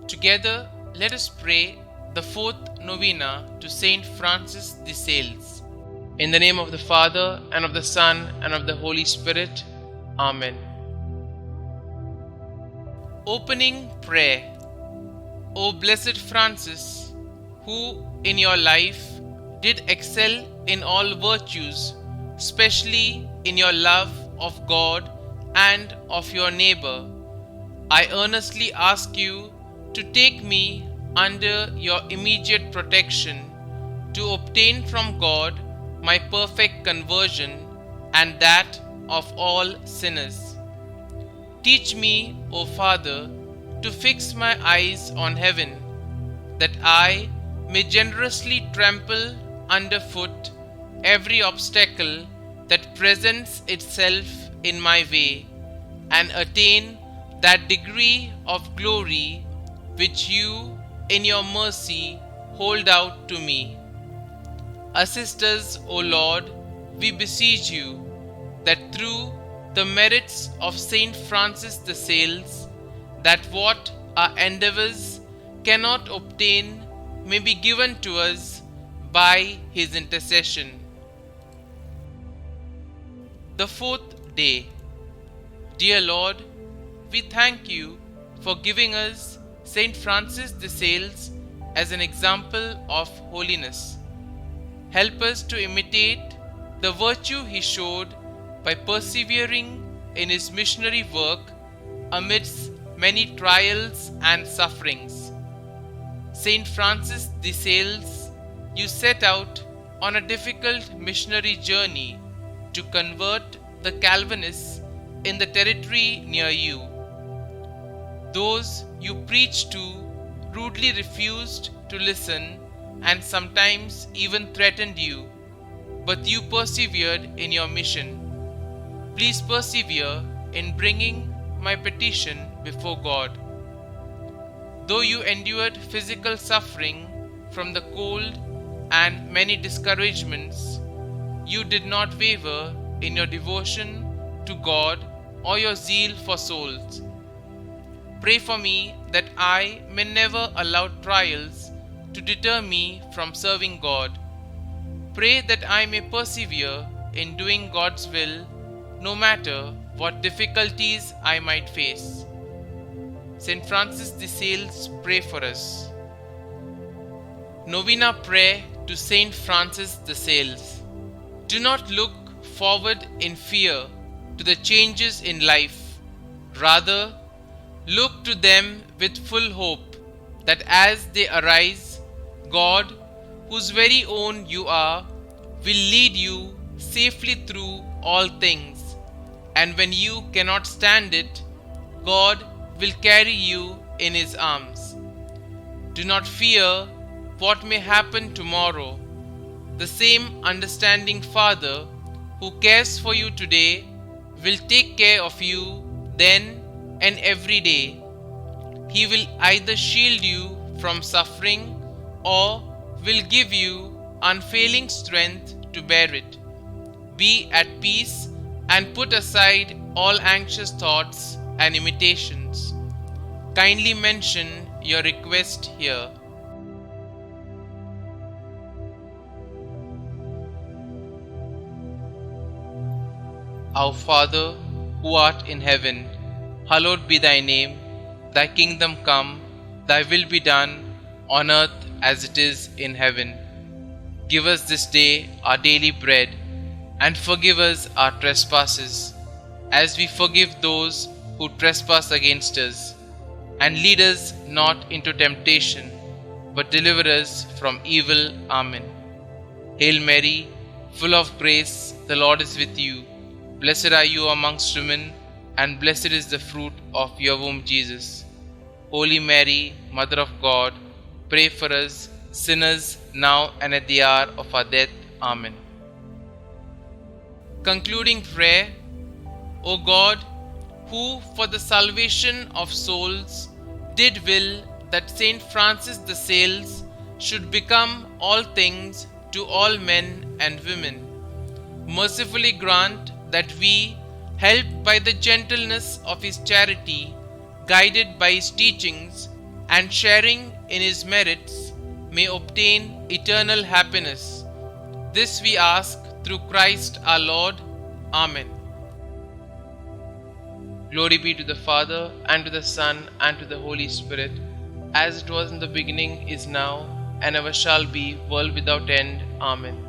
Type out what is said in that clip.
Together, let us pray the fourth novena to Saint Francis de Sales. In the name of the Father, and of the Son, and of the Holy Spirit. Amen. Opening Prayer. O Blessed Francis, who in your life did excel in all virtues, especially in your love of God and of your neighbor, I earnestly ask you to take me under your immediate protection to obtain from God my perfect conversion and that of all sinners. Teach me, O Father, to fix my eyes on heaven, that I may generously trample underfoot every obstacle that presents itself in my way, and attain that degree of glory which you, in your mercy, hold out to me. Assist us, O Lord, we beseech you, that through the merits of Saint Francis de Sales, that what our endeavors cannot obtain may be given to us by his intercession. The fourth day. Dear Lord, we thank you for giving us Saint Francis de Sales as an example of holiness. Help us to imitate the virtue he showed by persevering in his missionary work amidst many trials and sufferings. Saint Francis de Sales, you set out on a difficult missionary journey to convert the Calvinists in the territory near you. Those you preached to rudely refused to listen and sometimes even threatened you, but you persevered in your mission. Please persevere in bringing my petition before God. Though you endured physical suffering from the cold and many discouragements, you did not waver in your devotion to God or your zeal for souls. Pray for me that I may never allow trials to deter me from serving God. Pray that I may persevere in doing God's will, no matter what difficulties I might face. Saint Francis de Sales, pray for us. Novena Prayer to Saint Francis de Sales. Do not look forward in fear to the changes in life. Rather, look to them with full hope that as they arise, God, whose very own you are, will lead you safely through all things. And when you cannot stand it, God will carry you in his arms. Do not fear what may happen tomorrow. The same understanding Father who cares for you today will take care of you then and every day. He will either shield you from suffering or will give you unfailing strength to bear it. Be at peace and put aside all anxious thoughts and imitations. Kindly mention your request here. Our Father, who art in heaven, hallowed be thy name. Thy kingdom come, thy will be done, on earth as it is in heaven. Give us this day our daily bread, and forgive us our trespasses, as we forgive those who trespass against us. And lead us not into temptation, but deliver us from evil. Amen. Hail Mary, full of grace, the Lord is with you. Blessed are you amongst women, and blessed is the fruit of your womb, Jesus. Holy Mary, Mother of God, pray for us sinners now and at the hour of our death. Amen. Concluding prayer. O God, who for the salvation of souls did will that Saint Francis de Sales should become all things to all men and women, mercifully grant that we, helped by the gentleness of his charity, guided by his teachings, and sharing in his merits may obtain eternal happiness. This we ask through Christ our Lord. Amen. Glory be to the Father, and to the Son, and to the Holy Spirit, as it was in the beginning, is now, and ever shall be, world without end. Amen.